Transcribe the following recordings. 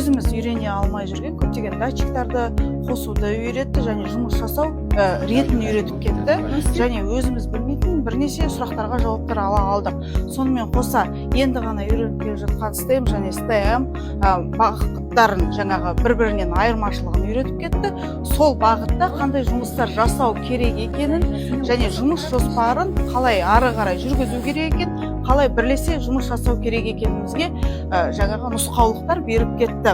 өзіміз үйрене алмай жүрген көптеген датчиктарды қосуды үйретті және жұмыс жасау ретін үйретіп кетті. Және өзіміз білмейтін бірнеше сұрақтарға жауаптар ала алдық. Сонымен қоса енді ғана үйреніп келе жатқан STEM және STEM бағыттарын жаңағы бір-бірінен айырмашылығын үйретіп кетті. Сол бағытта қандай жұмыстар жасау керек екенін және жұмыс жоспарын қалай ары қарай жүргізу керек екен, қалай бірлесе жұмыс жасау керек екенімізге жаңағы нұсқаулықтар беріп кетті.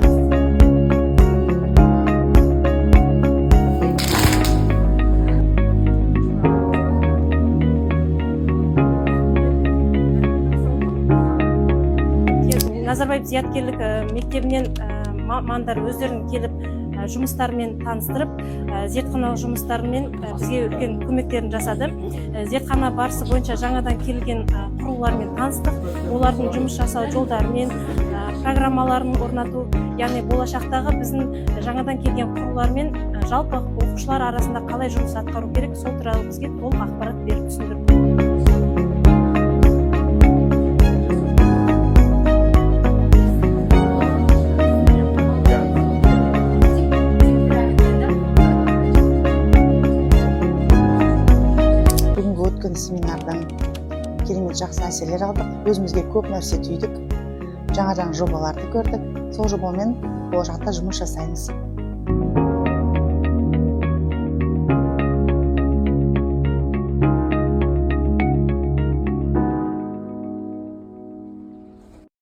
Назарбаев зияткерлік мектебінен мамандар өздерін келіп жұмыстармен таныстырып, зертханалық жұмыстармен бізге үлкен көмектерін жасады. Зертхана барысы бойынша жаңадан келген құрылғылармен таныстық, олардың жұмыс жасау жолдарымен, программаларын орнату, яғни болашақтағы біздің жаңадан келген құрылғылармен жалпы оқушылар арасында қалай жұмыс атқару керек, сол туралы бізге толық ақпарат беріп түсіндірді. Өткен семинардан керемет жақсы әсерлер алдық. Өзімізге көп нәрсе түйдік. Жаңа жобаларды көрдік. Сол жобамен болашақта жұмыс жасаймыз.